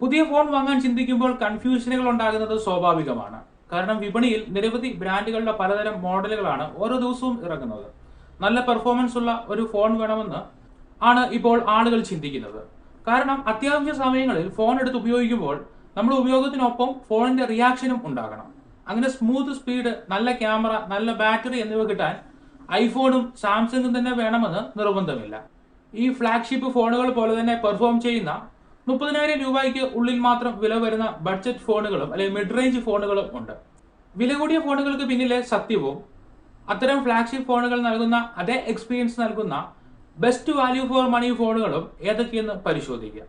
പുതിയ ഫോൺ വാങ്ങാൻ ചിന്തിക്കുമ്പോൾ കൺഫ്യൂഷനുകൾ ഉണ്ടാകുന്നത് സ്വാഭാവികമാണ്. കാരണം വിപണിയിൽ നിരവധി ബ്രാൻഡുകളുടെ പലതരം മോഡലുകളാണ് ഓരോ ദിവസവും ഇറങ്ങുന്നത്. നല്ല പെർഫോമൻസ് ഉള്ള ഒരു ഫോൺ വേണമെന്ന് ആണ് ഇപ്പോൾ ആളുകൾ ചിന്തിക്കുന്നത്. കാരണം അത്യാവശ്യ സമയങ്ങളിൽ ഫോൺ എടുത്ത് ഉപയോഗിക്കുമ്പോൾ നമ്മുടെ ഉപയോഗത്തിനൊപ്പം ഫോണിന്റെ റിയാക്ഷനും ഉണ്ടാകണം. അങ്ങനെ സ്മൂത്ത് സ്പീഡ്, നല്ല ക്യാമറ, നല്ല ബാറ്ററി എന്നിവ കിട്ടാൻ ഐഫോണും സാംസങ്ങും തന്നെ വേണമെന്ന് നിർബന്ധമില്ല. ഈ ഫ്ലാഗ്ഷിപ്പ് ഫോണുകൾ പോലെ തന്നെ പെർഫോം ചെയ്യുന്ന 30,000 രൂപയ്ക്ക് ഉള്ളിൽ മാത്രം വില വരുന്ന ബഡ്ജറ്റ് ഫോണുകളും അല്ലെങ്കിൽ മിഡ് റേഞ്ച് ഫോണുകളും ഉണ്ട്. വില കൂടിയ ഫോണുകൾക്ക് പിന്നിലെ സത്യവും അത്തരം ഫ്ലാഗ്ഷിപ്പ് ഫോണുകൾ നൽകുന്ന അതേ എക്സ്പീരിയൻസ് നൽകുന്ന ബെസ്റ്റ് വാല്യൂ ഫോർ മണി ഫോണുകളും ഏതൊക്കെയെന്ന് പരിശോധിക്കാം.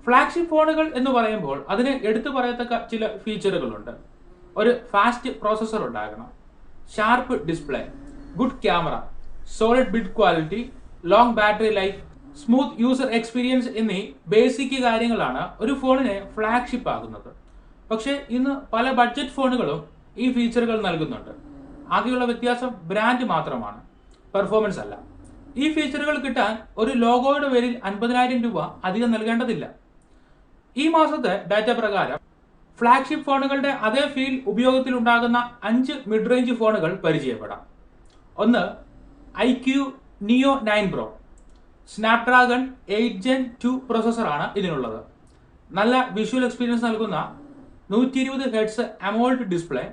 ഫ്ലാഗ്ഷിപ്പ് ഫോണുകൾ എന്ന് പറയുമ്പോൾ അതിന് എടുത്തു പറയത്തക്ക ചില ഫീച്ചറുകളുണ്ട്. ഒരു ഫാസ്റ്റ് പ്രോസസ്സർ ഉണ്ടാകണം, sharp display, good camera, solid build quality, long battery life, smooth user experience എന്നീ ബേസിക് കാര്യങ്ങളാണ് ഒരു ഫോണിനെ ഫ്ലാഗ്ഷിപ്പ് ആകുന്നത്. പക്ഷേ ഇന്ന് പല ബഡ്ജറ്റ് ഫോണുകളും ഈ ഫീച്ചറുകൾ നൽകുന്നുണ്ട്. ആകെയുള്ള വ്യത്യാസം ബ്രാൻഡ് മാത്രമാണ്, പെർഫോമൻസ് അല്ല. ഈ ഫീച്ചറുകൾ കിട്ടാൻ ഒരു ലോഗോയുടെ പേരിൽ 50,000 രൂപ അധികം നൽകേണ്ടതില്ല. ഈ മാസത്തെ ഡാറ്റ പ്രകാരം ഫ്ലാഗ്ഷിപ്പ് ഫോണുകളുടെ അതേ ഫീൽ ഉപയോഗത്തിൽ ഉണ്ടാകുന്ന 5 മിഡ് റേഞ്ച് ഫോണുകൾ പരിചയപ്പെടാം. ഒന്ന്, IQ Neo 9 Pro. Snapdragon 8 Gen 2 പ്രോസസ്സറാണ് ഇതിനുള്ളത്. നല്ല വിഷ്വൽ എക്സ്പീരിയൻസ് നൽകുന്ന 120 Hz AMOLED display,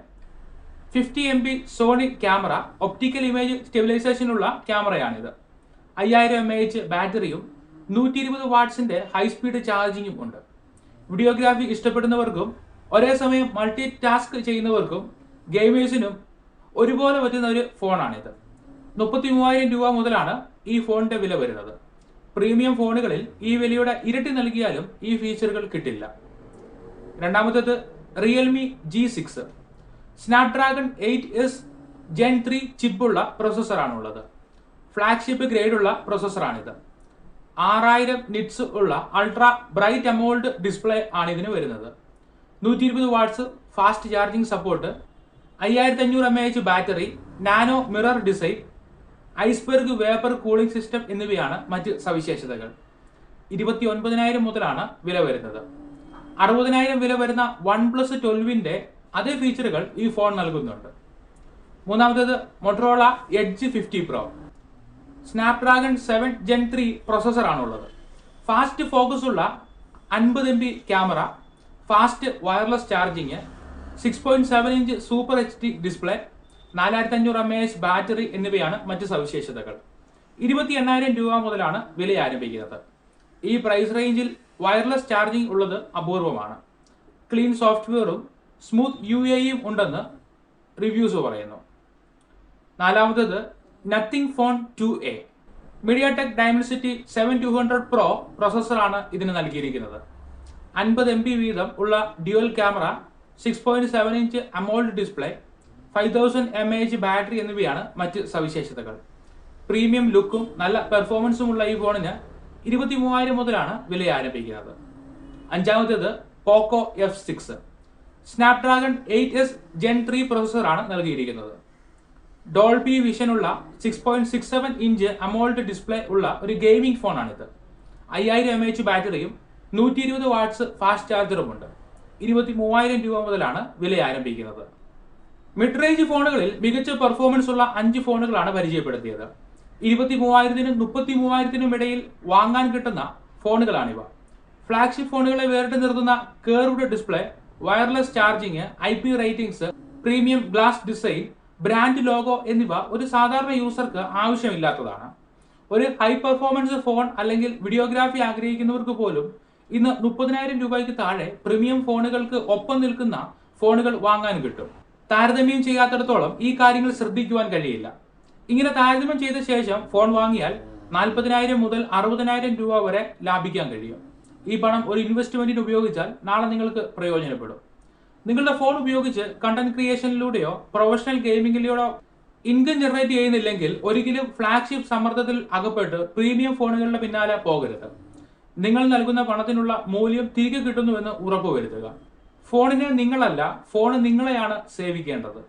50 MP Sony camera, optical image സ്റ്റെബിലൈസേഷനുള്ള ക്യാമറയാണിത്. 5000 mAh ബാറ്ററിയും 120 വാട്ട്സിന്റെ ഹൈ സ്പീഡ് ചാർജിങ്ങും ഉണ്ട്. വീഡിയോഗ്രാഫി ഇഷ്ടപ്പെടുന്നവർക്കും ഒരേ സമയം മൾട്ടി ടാസ്ക് ചെയ്യുന്നവർക്കും ഗെയിമേഴ്സിനും ഒരുപോലെ പറ്റുന്ന ഒരു ഫോണാണിത്. 33,000 രൂപ മുതലാണ് ഈ ഫോണിന്റെ വില വരുന്നത്. പ്രീമിയം ഫോണുകളിൽ ഈ വിലയുടെ ഇരട്ടി നൽകിയാലും ഈ ഫീച്ചറുകൾ കിട്ടില്ല. രണ്ടാമത്തേത് Realme G6. Snapdragon 8S Gen 3 ചിപ്പുള്ള പ്രോസസ്സറാണുള്ളത്. ഫ്ലാഗ്ഷിപ്പ് ഗ്രേഡുള്ള പ്രോസസ്സറാണിത്. 6000 നിറ്റ്സ് ഉള്ള അൾട്രാ ബ്രൈറ്റ് അമോൾഡ് ഡിസ്പ്ലേ ആണ് ഇതിന് വരുന്നത്. 120 watts fast charging support, 5500 mAh ബാറ്ററി, nano mirror design, iceberg vapour cooling system എന്നിവയാണ് മറ്റ് സവിശേഷതകൾ. 29,000 മുതലാണ് വില വരുന്നത്. 60,000 വില വരുന്ന OnePlus 12ന്റെ അതേ ഫീച്ചറുകൾ ഈ ഫോൺ നൽകുന്നുണ്ട്. മൂന്നാമത്തേത് Motorola Edge 50 Pro. Snapdragon 7 Gen 3 പ്രോസസ്സറാണുള്ളത്. ഫാസ്റ്റ് ഫോക്കസ് ഉള്ള 50 MP camera, fast wireless charging, 6.7 inch super HD display, 4500 mAh battery എന്നിവയാണ് മറ്റ് സവിശേഷതകൾ. 28,000 രൂപ മുതലാണ് വില ആരംഭിക്കുന്നത്. ഈ പ്രൈസ് റേഞ്ചിൽ വയർലെസ് ചാർജിംഗ് ഉള്ളത് അപൂർവമാണ്. ക്ലീൻ സോഫ്റ്റ്വെയറും സ്മൂത്ത് UAEയും ഉണ്ടെന്ന് റിവ്യൂസ് പറയുന്നു. നാലാമത്തേത് nothing phone 2A. മീഡിയാടെക് Dimensity 7200 Pro പ്രോസസ്സറാണ് ഇതിന് നൽകിയിരിക്കുന്നത്. 50 MP വീതം ഉള്ള dual camera, 6.7 inch AMOLED display, 5000 mAh battery എന്നിവയാണ് മറ്റ് സവിശേഷതകൾ. പ്രീമിയം ലുക്കും നല്ല പെർഫോമൻസുമുള്ള ഈ ഫോണിന് 23,000 മുതലാണ് വില ആരംഭിക്കുന്നത്. അഞ്ചാമത്തേത് പോക്കോ F6. സ്നാപ്ഡ്രാഗൺ 8S Gen 3 പ്രോസസ്സറാണ് നൽകിയിരിക്കുന്നത്. ഡോൾബി വിഷനുള്ള 6.67 ഇഞ്ച് അമോൾഡ് ഡിസ്പ്ലേ ഉള്ള ഒരു ഗെയിമിംഗ് ഫോണാണിത്. 5000 mAh ബാറ്ററിയും 120 വാട്ട്സ് ഫാസ്റ്റ് ചാർജറുമുണ്ട്. 23,000 രൂപ മുതലാണ് വില ആരംഭിക്കുന്നത്. മിഡ് റേഞ്ച് ഫോണുകളിൽ മികച്ച പെർഫോമൻസ് ഉള്ള 5 ഫോണുകളാണ് പരിചയപ്പെടുത്തിയത്. 23,000-നും 33,000-നും ഇടയിൽ വാങ്ങാൻ കിട്ടുന്ന ഫോണുകളാണിവ. ഫ്ലാഗ്ഷിപ്പ് ഫോണുകളെ വേറിട്ട് നിർത്തുന്ന curved display, wireless charging, IP ratings, premium glass design, brand logo എന്നിവ ഒരു സാധാരണ യൂസർക്ക് ആവശ്യമില്ലാത്തതാണ്. ഒരു ഹൈ പെർഫോമൻസ് ഫോൺ അല്ലെങ്കിൽ വീഡിയോഗ്രാഫി ആഗ്രഹിക്കുന്നവർക്ക് പോലും ഇന്ന് 30,000 രൂപയ്ക്ക് താഴെ പ്രീമിയം ഫോണുകൾക്ക് ഒപ്പം നിൽക്കുന്ന ഫോണുകൾ വാങ്ങാൻ കിട്ടും. താരതമ്യം ചെയ്യാത്തിടത്തോളം ഈ കാര്യങ്ങൾ ശ്രദ്ധിക്കുവാൻ കഴിയില്ല. ഇങ്ങനെ താരതമ്യം ചെയ്ത ശേഷം ഫോൺ വാങ്ങിയാൽ 40,000 മുതൽ 60,000 രൂപ വരെ ലാഭിക്കാൻ കഴിയും. ഈ പണം ഒരു ഇൻവെസ്റ്റ്മെന്റിന് ഉപയോഗിച്ചാൽ നാളെ നിങ്ങൾക്ക് പ്രയോജനപ്പെടും. നിങ്ങളുടെ ഫോൺ ഉപയോഗിച്ച് കണ്ടന്റ് ക്രിയേഷനിലൂടെയോ പ്രൊഫഷണൽ ഗെയിമിങ്ങിലൂടെയോ ഇൻകം ജനറേറ്റ് ചെയ്യുന്നില്ലെങ്കിൽ ഒരിക്കലും ഫ്ലാഗ്ഷിപ്പ് സമ്മർദ്ദത്തിൽ അകപ്പെട്ട് പ്രീമിയം ഫോണുകളുടെ പിന്നാലെ പോകരുത്. നിങ്ങൾ നൽകുന്ന പണത്തിനുള്ള മൂല്യം തിരികെ കിട്ടുന്നുവെന്ന് ഉറപ്പുവരുത്തുക. ഫോണിനെ നിങ്ങളല്ല, ഫോൺ നിങ്ങളെയാണ് സേവിക്കേണ്ടത്.